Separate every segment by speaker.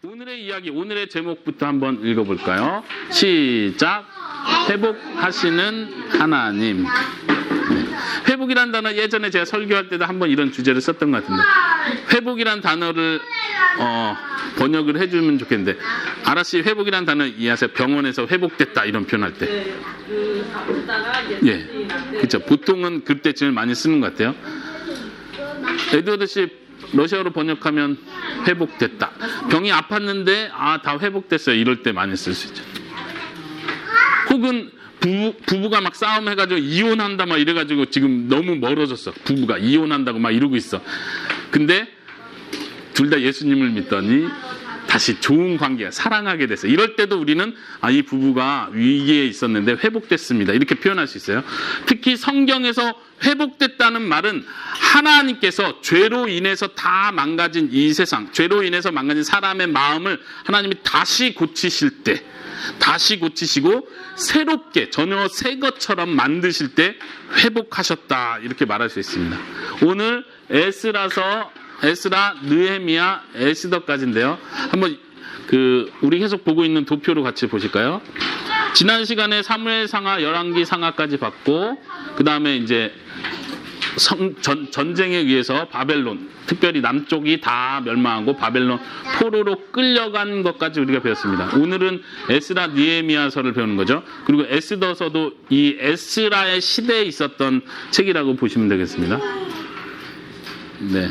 Speaker 1: 오늘의 이야기, 오늘의 제목부터 한번 읽어볼까요? 시작. 회복하시는 하나님. 네. 회복이란 단어 예전에 제가 설교할 때도 한번 이런 주제를 썼던 것 같은데, 회복이란 단어를 번역을 해주면 좋겠는데, 아라씨 회복이란 단어 이해하세요? 병원에서 회복됐다 이런 표현할 때.
Speaker 2: 네, 아프다가 이제
Speaker 1: 예, 그렇죠. 보통은 그때쯤 많이 쓰는 것 같아요. 에드워드 씨 러시아어로 번역하면 회복됐다. 병이 아팠는데 다 회복됐어요. 이럴 때 많이 쓸 수 있죠. 혹은 부부가 막 싸움해가지고 이혼한다 막 이래가지고 지금 너무 멀어졌어. 부부가 이혼한다고 막 이러고 있어. 근데 둘 다 예수님을 믿더니 다시 좋은 관계가 사랑하게 됐어요. 이럴 때도 우리는 이 부부가 위기에 있었는데 회복됐습니다. 이렇게 표현할 수 있어요. 특히 성경에서 회복됐다는 말은 하나님께서 죄로 인해서 다 망가진 이 세상, 죄로 인해서 망가진 사람의 마음을 하나님이 다시 고치실 때, 다시 고치시고 새롭게 전혀 새 것처럼 만드실 때 회복하셨다, 이렇게 말할 수 있습니다. 오늘 에스라, 느헤미야, 에스더까지인데요. 한번 우리 계속 보고 있는 도표로 같이 보실까요? 지난 시간에 사무엘상하, 열왕기상하까지 봤고, 그 다음에 이제 전쟁에 의해서 바벨론, 특별히 남쪽이 다 멸망하고 바벨론 포로로 끌려간 것까지 우리가 배웠습니다. 오늘은 에스라, 느헤미야서를 배우는 거죠. 그리고 에스더서도 이 에스라의 시대에 있었던 책이라고 보시면 되겠습니다. 네.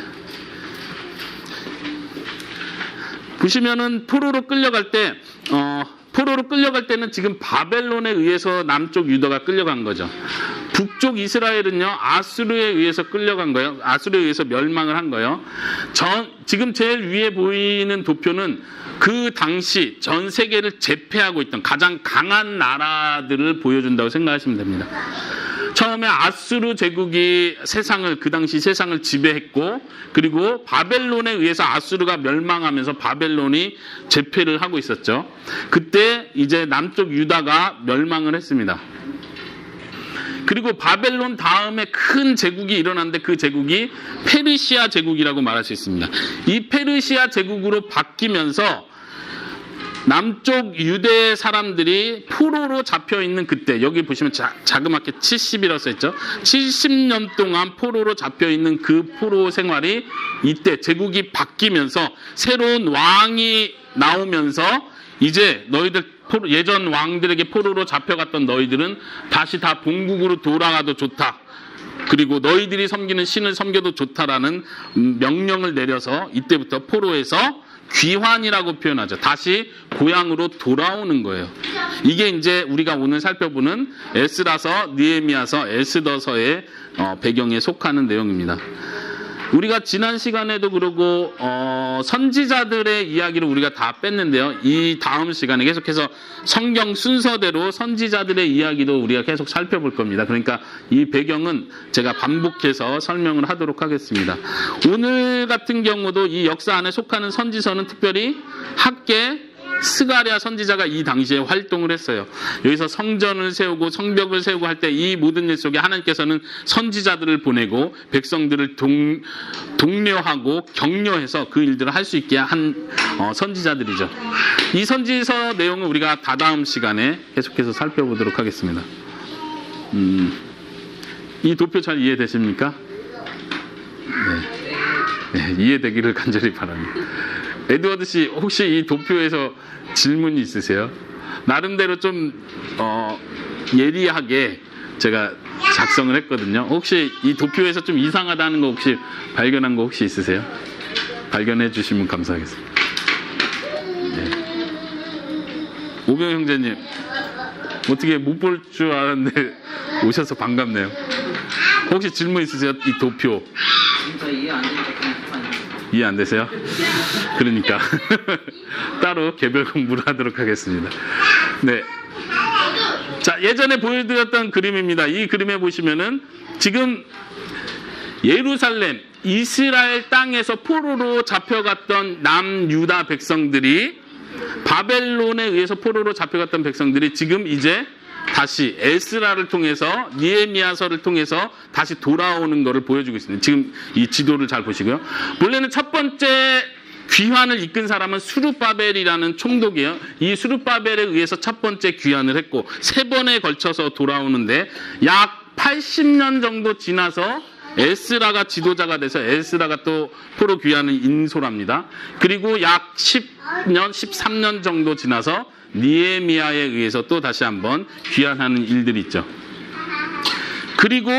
Speaker 1: 보시면은 포로로 끌려갈 때는 지금 바벨론에 의해서 남쪽 유다가 끌려간 거죠. 북쪽 이스라엘은요, 아수르에 의해서 끌려간 거예요. 아수르에 의해서 멸망을 한 거예요. 지금 제일 위에 보이는 도표는 그 당시 전 세계를 제패하고 있던 가장 강한 나라들을 보여준다고 생각하시면 됩니다. 처음에 아수르 제국이 그 당시 세상을 지배했고, 그리고 바벨론에 의해서 아수르가 멸망하면서 바벨론이 제패를 하고 있었죠. 그때 이제 남쪽 유다가 멸망을 했습니다. 그리고 바벨론 다음에 큰 제국이 일어났는데 그 제국이 페르시아 제국이라고 말할 수 있습니다. 이 페르시아 제국으로 바뀌면서 남쪽 유대 사람들이 포로로 잡혀있는 그때, 여기 보시면 자그맣게 70이라고 써있죠. 70년 동안 포로로 잡혀있는 그 포로 생활이 이때 제국이 바뀌면서 새로운 왕이 나오면서 이제 너희들 예전 왕들에게 포로로 잡혀갔던 너희들은 다시 다 본국으로 돌아가도 좋다. 그리고 너희들이 섬기는 신을 섬겨도 좋다라는 명령을 내려서 이때부터 포로에서 귀환이라고 표현하죠. 다시 고향으로 돌아오는 거예요. 이게 이제 우리가 오늘 살펴보는 에스라서, 느헤미야서, 에스더서의 배경에 속하는 내용입니다. 우리가 지난 시간에도 그러고 선지자들의 이야기를 우리가 다 뺐는데요. 이 다음 시간에 계속해서 성경 순서대로 선지자들의 이야기도 우리가 계속 살펴볼 겁니다. 그러니까 이 배경은 제가 반복해서 설명을 하도록 하겠습니다. 오늘 같은 경우도 이 역사 안에 속하는 선지서는 특별히 학계, 스가랴 선지자가 이 당시에 활동을 했어요. 여기서 성전을 세우고 성벽을 세우고 할 때 이 모든 일 속에 하나님께서는 선지자들을 보내고 백성들을 독려하고 격려해서 그 일들을 할 수 있게 한 선지자들이죠. 이 선지서 내용은 우리가 다다음 시간에 계속해서 살펴보도록 하겠습니다. 이 도표 잘 이해되십니까? 네, 이해되기를 간절히 바랍니다. 에드워드 씨, 혹시 이 도표에서 질문이 있으세요? 나름대로 좀 예리하게 제가 작성을 했거든요. 혹시 이 도표에서 좀 이상하다는 거 혹시 발견한 거 혹시 있으세요? 발견해 주시면 감사하겠습니다. 네. 오병 형제님, 어떻게 못 볼 줄 알았는데 오셔서 반갑네요. 혹시 질문 있으세요? 이 도표. 이해 안 되세요? 그러니까 따로 개별 공부를 하도록 하겠습니다. 네. 자, 예전에 보여드렸던 그림입니다. 이 그림에 보시면은 지금 예루살렘, 이스라엘 땅에서 포로로 잡혀갔던 남유다 백성들이, 바벨론에 의해서 포로로 잡혀갔던 백성들이 지금 이제 다시 에스라를 통해서, 느헤미야서를 통해서 다시 돌아오는 것을 보여주고 있습니다. 지금 이 지도를 잘 보시고요. 원래는 첫 번째 귀환을 이끈 사람은 수룹바벨이라는 총독이에요. 이 수룹바벨에 의해서 첫 번째 귀환을 했고 3번에 걸쳐서 돌아오는데 약 80년 정도 지나서 에스라가 지도자가 돼서 에스라가 또 포로 귀환을 인솔합니다. 그리고 약 10년, 13년 정도 지나서 니에미아에 의해서 또 다시 한번 귀환하는 일들이 있죠. 그리고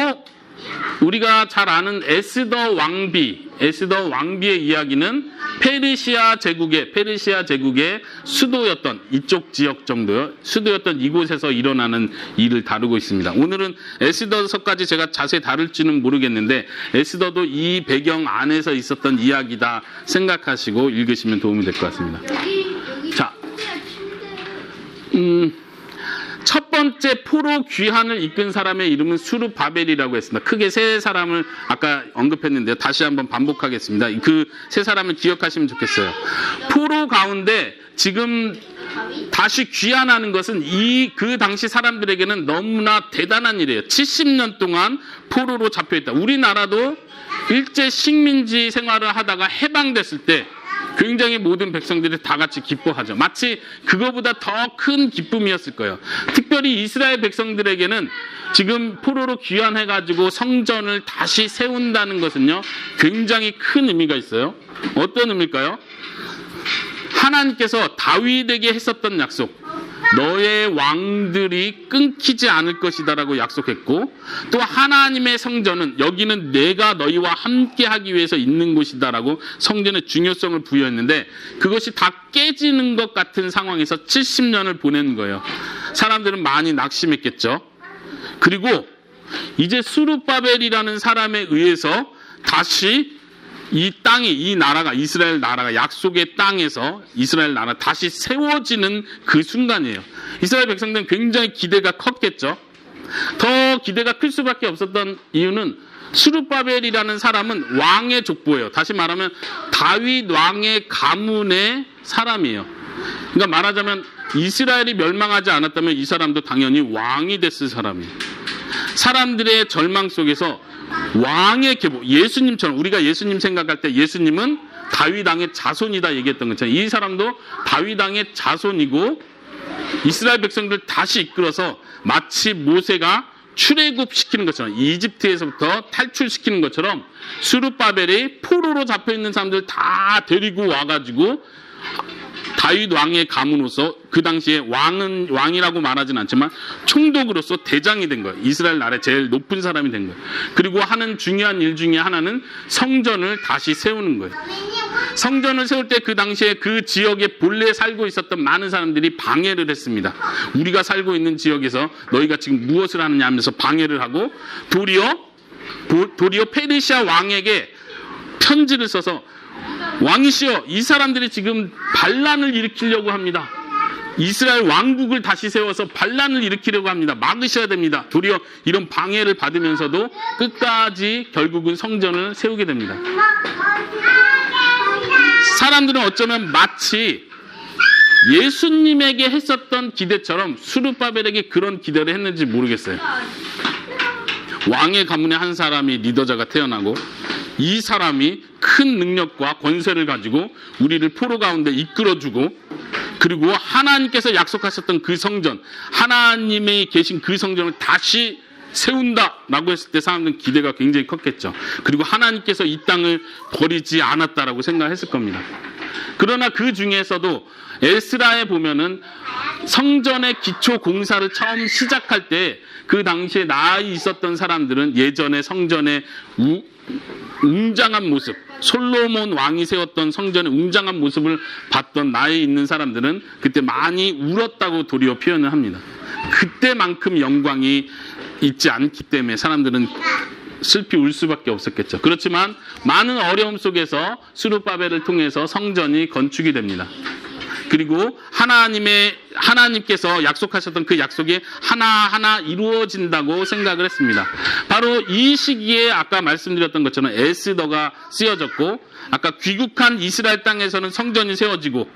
Speaker 1: 우리가 잘 아는 에스더 왕비의 이야기는 페르시아 제국의 수도였던 이쪽 지역 정도요. 수도였던 이곳에서 일어나는 일을 다루고 있습니다. 오늘은 에스더서까지 제가 자세히 다룰지는 모르겠는데 에스더도 이 배경 안에서 있었던 이야기다 생각하시고 읽으시면 도움이 될 것 같습니다. 자, 첫 번째 포로 귀환을 이끈 사람의 이름은 수룹바벨이라고 했습니다. 크게 3사람을 아까 언급했는데요. 다시 한번 반복하겠습니다. 그 3사람을 기억하시면 좋겠어요. 포로 가운데 지금 다시 귀환하는 것은 그 당시 사람들에게는 너무나 대단한 일이에요. 70년 동안 포로로 잡혀있다. 우리나라도 일제 식민지 생활을 하다가 해방됐을 때 굉장히 모든 백성들이 다 같이 기뻐하죠. 마치 그거보다 더 큰 기쁨이었을 거예요. 특별히 이스라엘 백성들에게는 지금 포로로 귀환해가지고 성전을 다시 세운다는 것은요, 굉장히 큰 의미가 있어요. 어떤 의미일까요? 하나님께서 다윗에게 했었던 약속, 너의 왕들이 끊기지 않을 것이다라고 약속했고, 또 하나님의 성전은 여기는 내가 너희와 함께 하기 위해서 있는 곳이다라고 성전의 중요성을 부여했는데, 그것이 다 깨지는 것 같은 상황에서 70년을 보낸 거예요. 사람들은 많이 낙심했겠죠. 그리고 이제 수룹바벨이라는 사람에 의해서 다시 이 땅이, 이 나라가, 이스라엘 나라가 약속의 땅에서 이스라엘 나라 다시 세워지는 그 순간이에요. 이스라엘 백성들은 굉장히 기대가 컸겠죠. 더 기대가 클 수밖에 없었던 이유는 수룹바벨이라는 사람은 왕의 족보예요. 다시 말하면 다윗 왕의 가문의 사람이에요. 그러니까 말하자면 이스라엘이 멸망하지 않았다면 이 사람도 당연히 왕이 됐을 사람이에요. 사람들의 절망 속에서 왕의 계보, 예수님처럼, 우리가 예수님 생각할 때 예수님은 다윗 왕의 자손이다 얘기했던 것처럼 이 사람도 다윗 왕의 자손이고 이스라엘 백성들 다시 이끌어서 마치 모세가 출애굽시키는 것처럼, 이집트에서부터 탈출시키는 것처럼 수룹바벨이 포로로 잡혀있는 사람들 다 데리고 와가지고 다윗 왕의 가문으로서 그 당시에 왕이라고 말하진 않지만 총독으로서 대장이 된 거예요. 이스라엘 나라의 제일 높은 사람이 된 거예요. 그리고 하는 중요한 일 중에 하나는 성전을 다시 세우는 거예요. 성전을 세울 때 그 당시에 그 지역에 본래 살고 있었던 많은 사람들이 방해를 했습니다. 우리가 살고 있는 지역에서 너희가 지금 무엇을 하느냐 하면서 방해를 하고 도리어 페르시아 왕에게 편지를 써서 왕이시여, 이 사람들이 지금 반란을 일으키려고 합니다. 이스라엘 왕국을 다시 세워서 반란을 일으키려고 합니다. 막으셔야 됩니다. 도리어 이런 방해를 받으면서도 끝까지 결국은 성전을 세우게 됩니다. 사람들은 어쩌면 마치 예수님에게 했었던 기대처럼 수룹바벨에게 그런 기대를 했는지 모르겠어요. 왕의 가문의 한 사람이 리더자가 태어나고 이 사람이 큰 능력과 권세를 가지고 우리를 포로 가운데 이끌어주고, 그리고 하나님께서 약속하셨던 그 성전, 하나님이 계신 그 성전을 다시 세운다라고 했을 때 사람들은 기대가 굉장히 컸겠죠. 그리고 하나님께서 이 땅을 버리지 않았다라고 생각했을 겁니다. 그러나 그 중에서도 에스라에 보면은 성전의 기초 공사를 처음 시작할 때 그 당시에 나이 있었던 사람들은 예전에 성전의 웅장한 모습, 솔로몬 왕이 세웠던 성전의 웅장한 모습을 봤던 나이 있는 사람들은 그때 많이 울었다고 도리어 표현을 합니다. 그때만큼 영광이 있지 않기 때문에 사람들은 슬피 울 수밖에 없었겠죠. 그렇지만 많은 어려움 속에서 수룹바벨을 통해서 성전이 건축이 됩니다. 그리고 하나님께서 약속하셨던 그 약속이 하나하나 이루어진다고 생각을 했습니다. 바로 이 시기에 아까 말씀드렸던 것처럼 에스더가 쓰여졌고, 아까 귀국한 이스라엘 땅에서는 성전이 세워지고,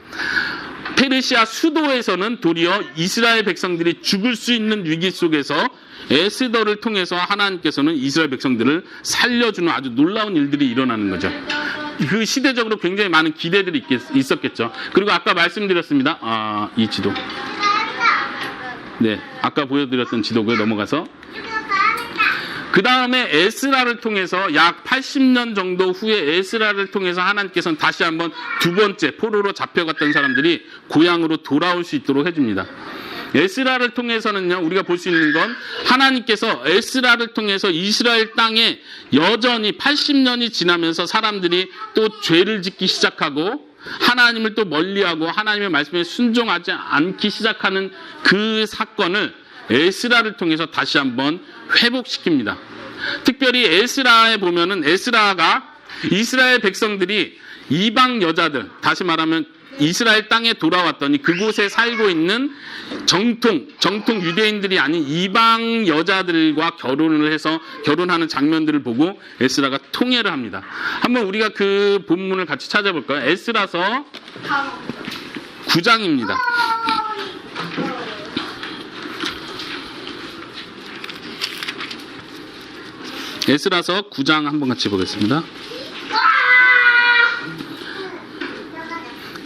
Speaker 1: 페르시아 수도에서는 도리어 이스라엘 백성들이 죽을 수 있는 위기 속에서 에스더를 통해서 하나님께서는 이스라엘 백성들을 살려주는 아주 놀라운 일들이 일어나는 거죠. 그 시대적으로 굉장히 많은 기대들이 있었겠죠. 그리고 아까 말씀드렸습니다. 이 지도. 네, 아까 보여드렸던 지도고요. 넘어가서. 그 다음에 에스라를 통해서 약 80년 정도 후에 에스라를 통해서 하나님께서는 다시 한번 두 번째 포로로 잡혀갔던 사람들이 고향으로 돌아올 수 있도록 해줍니다. 에스라를 통해서는요, 우리가 볼 수 있는 건 하나님께서 에스라를 통해서 이스라엘 땅에 여전히 80년이 지나면서 사람들이 또 죄를 짓기 시작하고 하나님을 또 멀리하고 하나님의 말씀에 순종하지 않기 시작하는 그 사건을 에스라를 통해서 다시 한번 회복시킵니다. 특별히 에스라에 보면은 에스라가 이스라엘 백성들이 이방 여자들, 다시 말하면 이스라엘 땅에 돌아왔더니 그곳에 살고 있는 정통 유대인들이 아닌 이방 여자들과 결혼을 해서 결혼하는 장면들을 보고 에스라가 통회를 합니다. 한번 우리가 그 본문을 같이 찾아볼까요? 에스라서 9장입니다. 에스라서 9장 한번 같이 보겠습니다.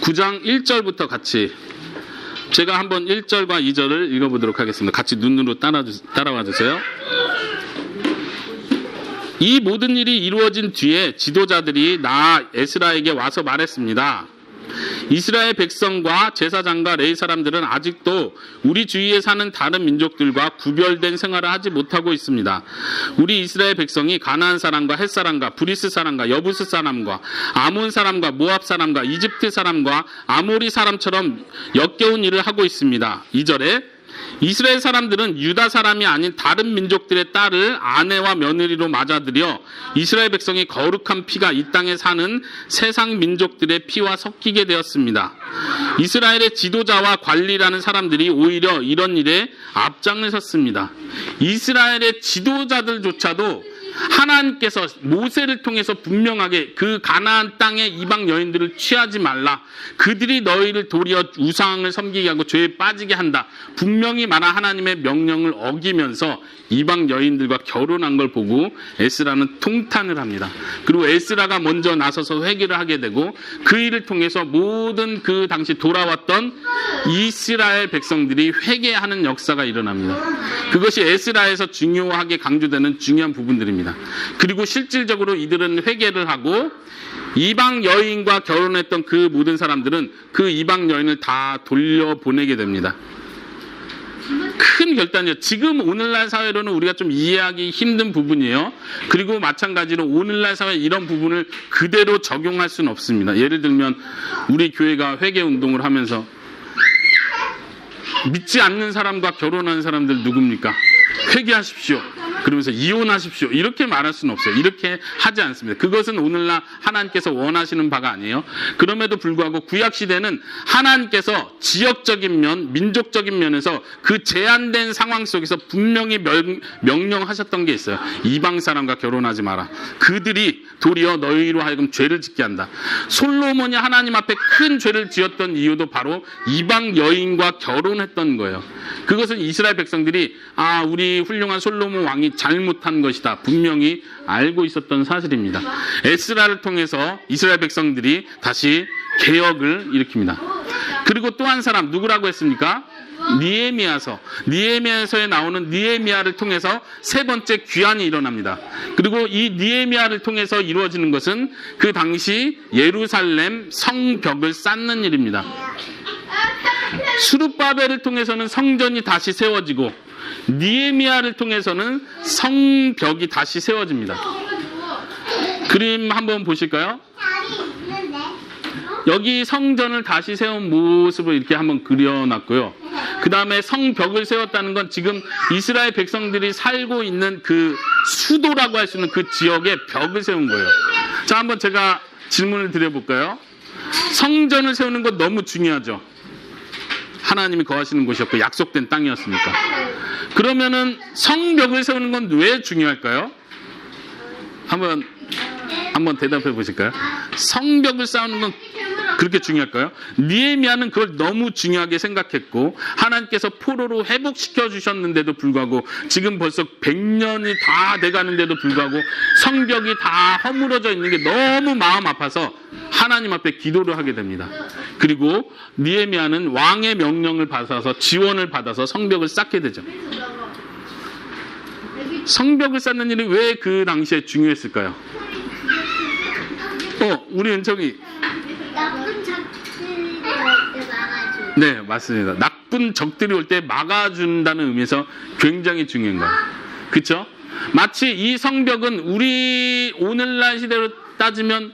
Speaker 1: 9장 1절부터 같이 제가 한번 1절과 2절을 읽어보도록 하겠습니다. 같이 눈으로 따라와 주세요. 이 모든 일이 이루어진 뒤에 지도자들이 나 에스라에게 와서 말했습니다. 이스라엘 백성과 제사장과 레위 사람들은 아직도 우리 주위에 사는 다른 민족들과 구별된 생활을 하지 못하고 있습니다. 우리 이스라엘 백성이 가나안 사람과 헷 사람과 브리스 사람과 여부스 사람과 아몬 사람과 모압 사람과 이집트 사람과 아모리 사람처럼 역겨운 일을 하고 있습니다. 2절에 이스라엘 사람들은 유다 사람이 아닌 다른 민족들의 딸을 아내와 며느리로 맞아들여 이스라엘 백성이 거룩한 피가 이 땅에 사는 세상 민족들의 피와 섞이게 되었습니다. 이스라엘의 지도자와 관리라는 사람들이 오히려 이런 일에 앞장을 섰습니다. 이스라엘의 지도자들조차도 하나님께서 모세를 통해서 분명하게 그 가나안 땅의 이방 여인들을 취하지 말라. 그들이 너희를 도리어 우상을 섬기게 하고 죄에 빠지게 한다. 분명히 말한 하나님의 명령을 어기면서 이방 여인들과 결혼한 걸 보고 에스라는 통탄을 합니다. 그리고 에스라가 먼저 나서서 회개를 하게 되고 그 일을 통해서 모든 그 당시 돌아왔던 이스라엘 백성들이 회개하는 역사가 일어납니다. 그것이 에스라에서 중요하게 강조되는 중요한 부분들입니다. 그리고 실질적으로 이들은 회개를 하고 이방 여인과 결혼했던 그 모든 사람들은 그 이방 여인을 다 돌려보내게 됩니다. 큰 결단이죠. 지금 오늘날 사회로는 우리가 좀 이해하기 힘든 부분이에요. 그리고 마찬가지로 오늘날 사회 이런 부분을 그대로 적용할 수는 없습니다. 예를 들면 우리 교회가 회개 운동을 하면서 믿지 않는 사람과 결혼하는 사람들 누굽니까? 회개하십시오. 그러면서 이혼하십시오. 이렇게 말할 수는 없어요. 이렇게 하지 않습니다. 그것은 오늘날 하나님께서 원하시는 바가 아니에요. 그럼에도 불구하고 구약시대는 하나님께서 지역적인 면, 민족적인 면에서 그 제한된 상황 속에서 분명히 명령하셨던 게 있어요. 이방 사람과 결혼하지 마라. 그들이 도리어 너희로 하여금 죄를 짓게 한다. 솔로몬이 하나님 앞에 큰 죄를 지었던 이유도 바로 이방 여인과 결혼했던 거예요. 그것은 이스라엘 백성들이 우리 훌륭한 솔로몬 왕이 잘못한 것이다. 분명히 알고 있었던 사실입니다. 에스라를 통해서 이스라엘 백성들이 다시 개혁을 일으킵니다. 그리고 또 한 사람 누구라고 했습니까? 니에미야서에 나오는 니에미야를 통해서 세 번째 귀환이 일어납니다. 그리고 이 니에미야를 통해서 이루어지는 것은 그 당시 예루살렘 성벽을 쌓는 일입니다. 수룹바벨을 통해서는 성전이 다시 세워지고 니에미야를 통해서는 성벽이 다시 세워집니다. 그림 한번 보실까요? 여기 성전을 다시 세운 모습을 이렇게 한번 그려놨고요. 그 다음에 성벽을 세웠다는 건 지금 이스라엘 백성들이 살고 있는 그 수도라고 할 수 있는 그 지역에 벽을 세운 거예요. 자, 한번 제가 질문을 드려볼까요? 성전을 세우는 건 너무 중요하죠. 하나님이 거하시는 곳이었고 약속된 땅이었으니까. 그러면은 성벽을 세우는 건 왜 중요할까요? 한번 대답해 보실까요? 성벽을 쌓는 건 그렇게 중요할까요? 느헤미야는 그걸 너무 중요하게 생각했고 하나님께서 포로로 회복시켜 주셨는데도 불구하고 지금 벌써 100년이 다 돼가는데도 불구하고 성벽이 다 허물어져 있는 게 너무 마음 아파서 하나님 앞에 기도를 하게 됩니다. 그리고 느헤미야는 왕의 명령을 받아서 지원을 받아서 성벽을 쌓게 되죠. 성벽을 쌓는 일이 왜 그 당시에 중요했을까요? 우리 은총이.
Speaker 3: 나쁜 적들이 올 때 막아줘.
Speaker 1: 네, 맞습니다. 나쁜 적들이 올 때 막아준다는 의미에서 굉장히 중요한 거예요. 그렇죠? 마치 이 성벽은 우리 오늘날 시대로 따지면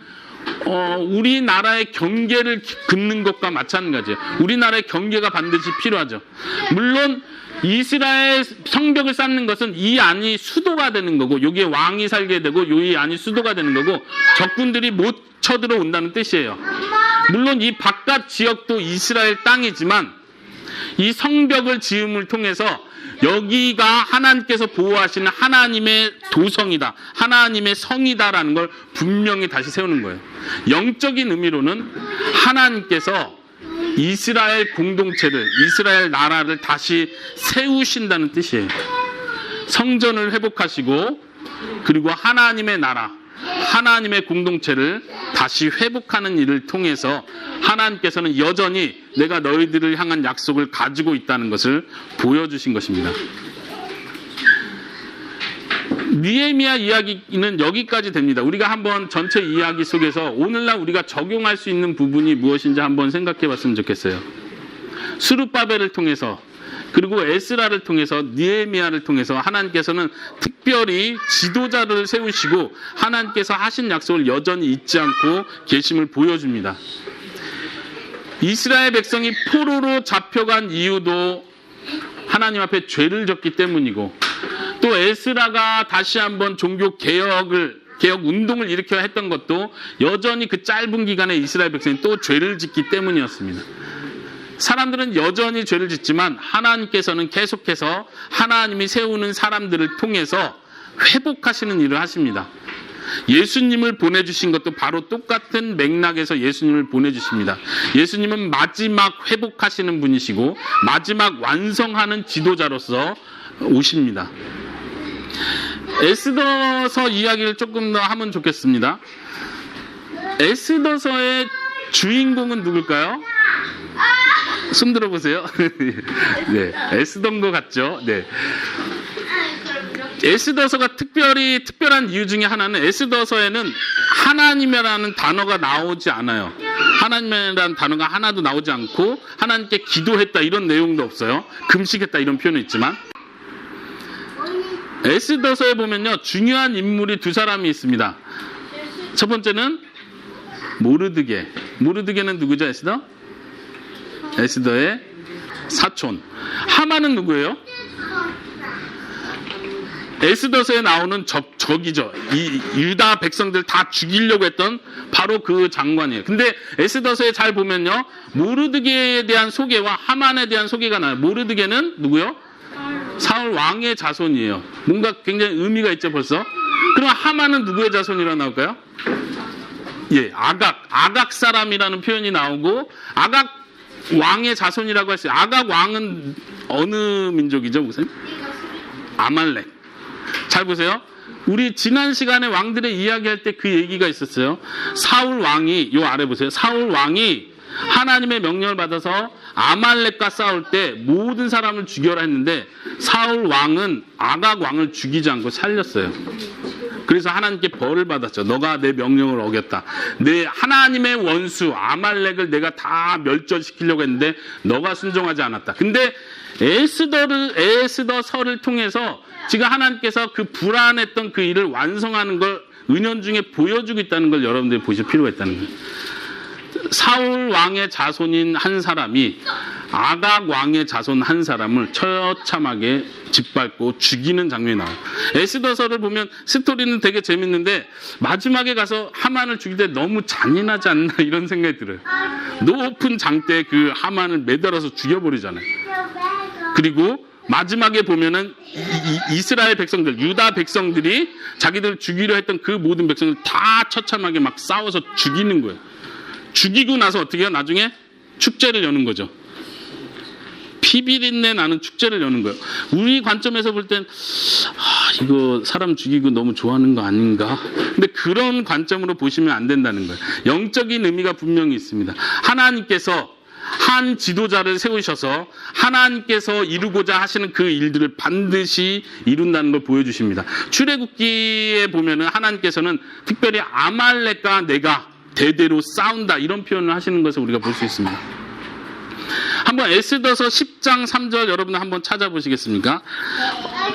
Speaker 1: 우리나라의 경계를 긋는 것과 마찬가지예요. 우리나라의 경계가 반드시 필요하죠. 물론 이스라엘 성벽을 쌓는 것은 이 안이 수도가 되는 거고 여기에 왕이 살게 되고 이 안이 수도가 되는 거고 적군들이 못 쳐들어온다는 뜻이에요. 물론 이 바깥 지역도 이스라엘 땅이지만 이 성벽을 지음을 통해서 여기가 하나님께서 보호하시는 하나님의 도성이다. 하나님의 성이다라는 걸 분명히 다시 세우는 거예요. 영적인 의미로는 하나님께서 이스라엘 공동체를, 이스라엘 나라를 다시 세우신다는 뜻이에요. 성전을 회복하시고 그리고 하나님의 나라, 하나님의 공동체를 다시 회복하는 일을 통해서 하나님께서는 여전히 내가 너희들을 향한 약속을 가지고 있다는 것을 보여주신 것입니다. 느헤미야 이야기는 여기까지 됩니다. 우리가 한번 전체 이야기 속에서 오늘날 우리가 적용할 수 있는 부분이 무엇인지 한번 생각해 봤으면 좋겠어요. 스룹바벨을 통해서 그리고 에스라를 통해서 느헤미야를 통해서 하나님께서는 특별히 지도자를 세우시고 하나님께서 하신 약속을 여전히 잊지 않고 계심을 보여줍니다. 이스라엘 백성이 포로로 잡혀간 이유도 하나님 앞에 죄를 졌기 때문이고 또 에스라가 다시 한번 종교 개혁 운동을 일으켜야 했던 것도 여전히 그 짧은 기간에 이스라엘 백성이 또 죄를 짓기 때문이었습니다. 사람들은 여전히 죄를 짓지만 하나님께서는 계속해서 하나님이 세우는 사람들을 통해서 회복하시는 일을 하십니다. 예수님을 보내주신 것도 바로 똑같은 맥락에서 예수님을 보내주십니다. 예수님은 마지막 회복하시는 분이시고 마지막 완성하는 지도자로서 오십니다. 에스더서 이야기를 조금 더 하면 좋겠습니다. 에스더서의 주인공은 누굴까요? 숨 들어보세요. 네, 에스더인 것 같죠? 네. 에스더서가 특별한 이유 중에 하나는 에스더서에는 하나님이라는 단어가 나오지 않아요. 하나님이라는 단어가 하나도 나오지 않고 하나님께 기도했다 이런 내용도 없어요. 금식했다 이런 표현은 있지만 에스더서에 보면요 중요한 인물이 두 사람이 있습니다. 첫 번째는 모르드게. 모르드게는 누구죠? 에스더의 사촌. 하만은 누구예요? 에스더서에 나오는 적이죠. 이 유다 백성들 다 죽이려고 했던 바로 그 장관이에요. 근데 에스더서에 잘 보면요 모르드게에 대한 소개와 하만에 대한 소개가 나요. 모르드게는 누구요? 사울 왕의 자손이에요. 뭔가 굉장히 의미가 있죠 벌써. 그럼 하만은 누구의 자손이라고 나올까요? 예, 아각 사람이라는 표현이 나오고 아각 왕의 자손이라고 했어요. 아각 왕은 어느 민족이죠, 목사님? 아말렉. 잘 보세요. 우리 지난 시간에 왕들의 이야기할 때 그 얘기가 있었어요. 사울 왕이 요 아래 보세요. 사울 왕이 하나님의 명령을 받아서 아말렉과 싸울 때 모든 사람을 죽여라 했는데 사울 왕은 아각 왕을 죽이지 않고 살렸어요. 그래서 하나님께 벌을 받았죠. 너가 내 명령을 어겼다. 내 하나님의 원수 아말렉을 내가 다 멸절시키려고 했는데 너가 순종하지 않았다. 근데 에스더서를 통해서 지금 하나님께서 그 불안했던 그 일을 완성하는 걸 은연중에 보여주고 있다는 걸 여러분들이 보실 필요가 있다는 거예요. 사울 왕의 자손인 한 사람이 아각 왕의 자손 한 사람을 처참하게 짓밟고 죽이는 장면이 나와요. 에스더서를 보면 스토리는 되게 재밌는데 마지막에 가서 하만을 죽일 때 너무 잔인하지 않나 이런 생각이 들어요. 높은 장대에 그 하만을 매달아서 죽여버리잖아요. 그리고 마지막에 보면은 이스라엘 백성들, 유다 백성들이 자기들 죽이려 했던 그 모든 백성을 다 처참하게 막 싸워서 죽이는 거예요. 죽이고 나서 어떻게 해요? 나중에 축제를 여는 거죠. 피비린내 나는 축제를 여는 거예요. 우리 관점에서 볼 땐 이거 사람 죽이고 너무 좋아하는 거 아닌가? 근데 그런 관점으로 보시면 안 된다는 거예요. 영적인 의미가 분명히 있습니다. 하나님께서 한 지도자를 세우셔서 하나님께서 이루고자 하시는 그 일들을 반드시 이룬다는 걸 보여주십니다. 출애굽기에 보면은 하나님께서는 특별히 아말렉과 내가 대대로 싸운다 이런 표현을 하시는 것을 우리가 볼 수 있습니다. 한번 에스더서 10장 3절 여러분 한번 찾아보시겠습니까?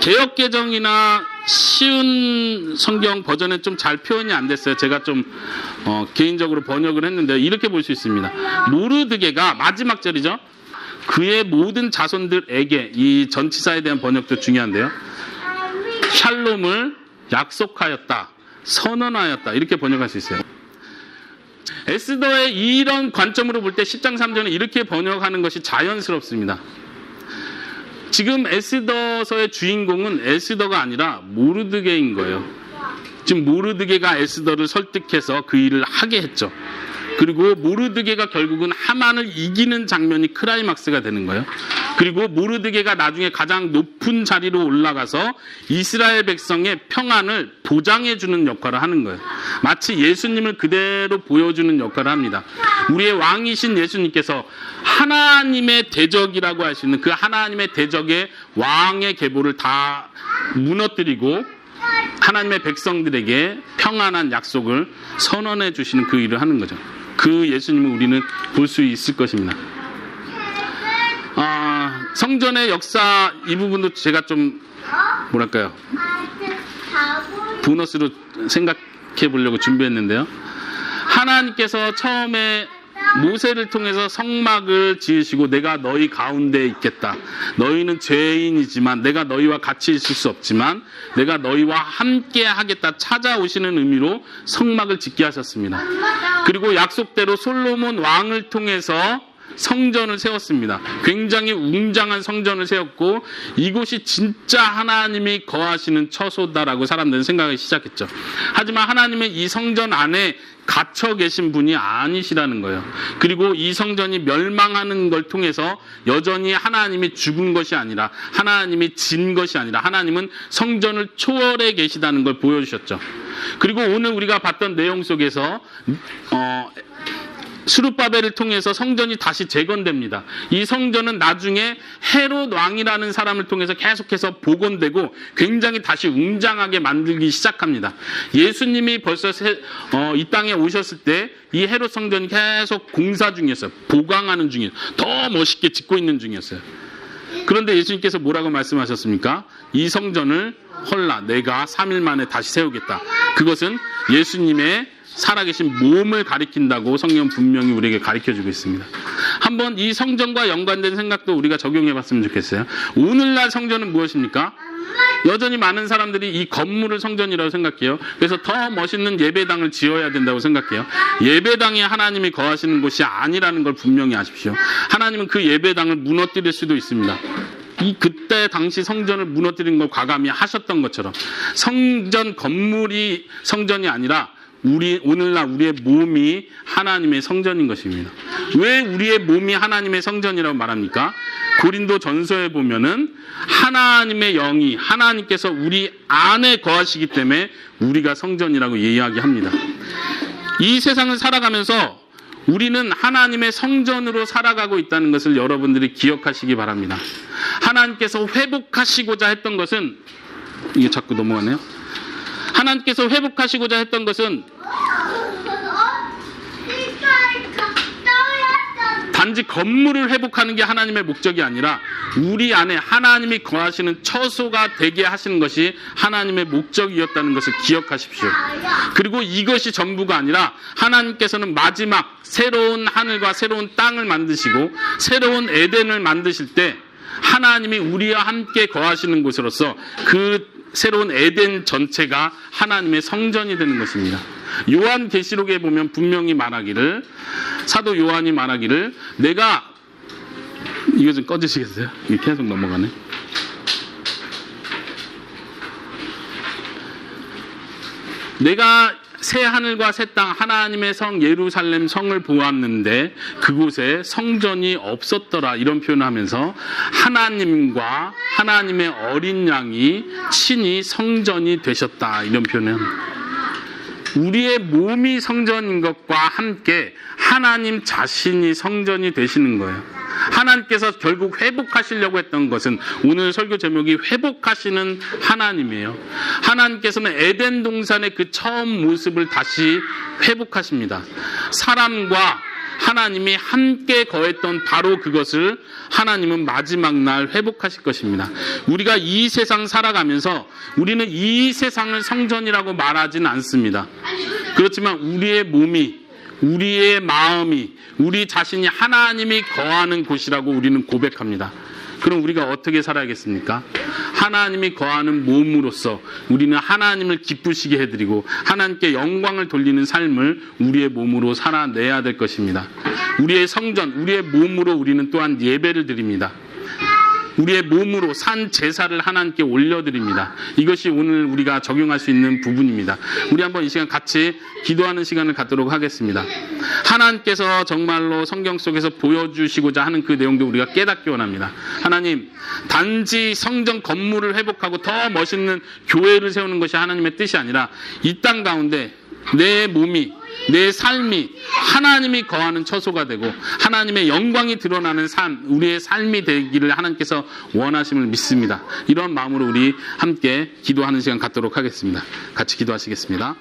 Speaker 1: 개역개정이나 쉬운 성경 버전에 좀 잘 표현이 안 됐어요. 제가 좀 개인적으로 번역을 했는데 이렇게 볼 수 있습니다. 모르드게가 마지막 절이죠. 그의 모든 자손들에게, 이 전치사에 대한 번역도 중요한데요. 샬롬을 약속하였다, 선언하였다 이렇게 번역할 수 있어요. 에스더의 이런 관점으로 볼 때 10장 3절은 이렇게 번역하는 것이 자연스럽습니다. 지금 에스더서의 주인공은 에스더가 아니라 모르드게인 거예요. 지금 모르드게가 에스더를 설득해서 그 일을 하게 했죠. 그리고 모르드게가 결국은 하만을 이기는 장면이 크라이막스가 되는 거예요. 그리고 모르드게가 나중에 가장 높은 자리로 올라가서 이스라엘 백성의 평안을 보장해주는 역할을 하는 거예요. 마치 예수님을 그대로 보여주는 역할을 합니다. 우리의 왕이신 예수님께서 하나님의 대적이라고 할 수 있는 그 하나님의 대적의 왕의 계보를 다 무너뜨리고 하나님의 백성들에게 평안한 약속을 선언해 주시는 그 일을 하는 거죠. 그 예수님을 우리는 볼 수 있을 것입니다. 성전의 역사 이 부분도 제가 좀 뭐랄까요, 보너스로 생각해 보려고 준비했는데요. 하나님께서 처음에 모세를 통해서 성막을 지으시고 내가 너희 가운데 있겠다. 너희는 죄인이지만 내가 너희와 같이 있을 수 없지만 내가 너희와 함께 하겠다 찾아오시는 의미로 성막을 짓게 하셨습니다. 그리고 약속대로 솔로몬 왕을 통해서 성전을 세웠습니다. 굉장히 웅장한 성전을 세웠고 이곳이 진짜 하나님이 거하시는 처소다라고 사람들은 생각하기 시작했죠. 하지만 하나님은 이 성전 안에 갇혀 계신 분이 아니시라는 거예요. 그리고 이 성전이 멸망하는 걸 통해서 여전히 하나님이 죽은 것이 아니라 하나님이 진 것이 아니라 하나님은 성전을 초월해 계시다는 걸 보여주셨죠. 그리고 오늘 우리가 봤던 내용 속에서 스룹바벨을 통해서 성전이 다시 재건됩니다. 이 성전은 나중에 헤롯 왕이라는 사람을 통해서 계속해서 복원되고 굉장히 다시 웅장하게 만들기 시작합니다. 예수님이 벌써 이 땅에 오셨을 때 이 헤롯 성전이 계속 공사 중이었어요. 보강하는 중이었어요. 더 멋있게 짓고 있는 중이었어요. 그런데 예수님께서 뭐라고 말씀하셨습니까? 이 성전을 헐라 내가 3일 만에 다시 세우겠다. 그것은 예수님의 살아계신 몸을 가리킨다고 성경 분명히 우리에게 가르쳐주고 있습니다. 한번 이 성전과 연관된 생각도 우리가 적용해봤으면 좋겠어요. 오늘날 성전은 무엇입니까? 여전히 많은 사람들이 이 건물을 성전이라고 생각해요. 그래서 더 멋있는 예배당을 지어야 된다고 생각해요. 예배당이 하나님이 거하시는 곳이 아니라는 걸 분명히 아십시오. 하나님은 그 예배당을 무너뜨릴 수도 있습니다. 그때 당시 성전을 무너뜨린 걸 과감히 하셨던 것처럼 성전 건물이 성전이 아니라 오늘날 우리의 몸이 하나님의 성전인 것입니다. 왜 우리의 몸이 하나님의 성전이라고 말합니까? 고린도 전서에 보면은 하나님의 영이 하나님께서 우리 안에 거하시기 때문에 우리가 성전이라고 이야기합니다. 이 세상을 살아가면서 우리는 하나님의 성전으로 살아가고 있다는 것을 여러분들이 기억하시기 바랍니다. 하나님께서 회복하시고자 했던 것은 이게 자꾸 넘어가네요. 하나님께서 회복하시고자 했던 것은 단지 건물을 회복하는 게 하나님의 목적이 아니라 우리 안에 하나님이 거하시는 처소가 되게 하시는 것이 하나님의 목적이었다는 것을 기억하십시오. 그리고 이것이 전부가 아니라 하나님께서는 마지막 새로운 하늘과 새로운 땅을 만드시고 새로운 에덴을 만드실 때 하나님이 우리와 함께 거하시는 곳으로서 그 새로운 에덴 전체가 하나님의 성전이 되는 것입니다. 요한계시록에 보면 분명히 말하기를, 사도 요한이 말하기를, 내가 이거 좀 꺼주시겠어요? 이게 계속 넘어가네. 내가 새 하늘과 새 땅 하나님의 성 예루살렘 성을 보았는데 그곳에 성전이 없었더라 이런 표현을 하면서 하나님과 하나님의 어린 양이 친히 성전이 되셨다 이런 표현을 합니다. 우리의 몸이 성전인 것과 함께 하나님 자신이 성전이 되시는 거예요. 하나님께서 결국 회복하시려고 했던 것은 오늘 설교 제목이 회복하시는 하나님이에요. 하나님께서는 에덴 동산의 그 처음 모습을 다시 회복하십니다. 사람과 하나님이 함께 거했던 바로 그것을 하나님은 마지막 날 회복하실 것입니다. 우리가 이 세상 살아가면서 우리는 이 세상을 성전이라고 말하진 않습니다. 그렇지만 우리의 몸이, 우리의 마음이, 우리 자신이 하나님이 거하는 곳이라고 우리는 고백합니다. 그럼 우리가 어떻게 살아야겠습니까? 하나님이 거하는 몸으로서 우리는 하나님을 기쁘시게 해드리고 하나님께 영광을 돌리는 삶을 우리의 몸으로 살아내야 될 것입니다. 우리의 성전, 우리의 몸으로 우리는 또한 예배를 드립니다. 우리의 몸으로 산 제사를 하나님께 올려드립니다. 이것이 오늘 우리가 적용할 수 있는 부분입니다. 우리 한번 이 시간 같이 기도하는 시간을 갖도록 하겠습니다. 하나님께서 정말로 성경 속에서 보여주시고자 하는 그 내용도 우리가 깨닫기 원합니다. 하나님, 단지 성전 건물을 회복하고 더 멋있는 교회를 세우는 것이 하나님의 뜻이 아니라 이 땅 가운데 내 몸이, 내 삶이 하나님이 거하는 처소가 되고 하나님의 영광이 드러나는 삶, 우리의 삶이 되기를 하나님께서 원하심을 믿습니다. 이런 마음으로 우리 함께 기도하는 시간 갖도록 하겠습니다. 같이 기도하시겠습니다.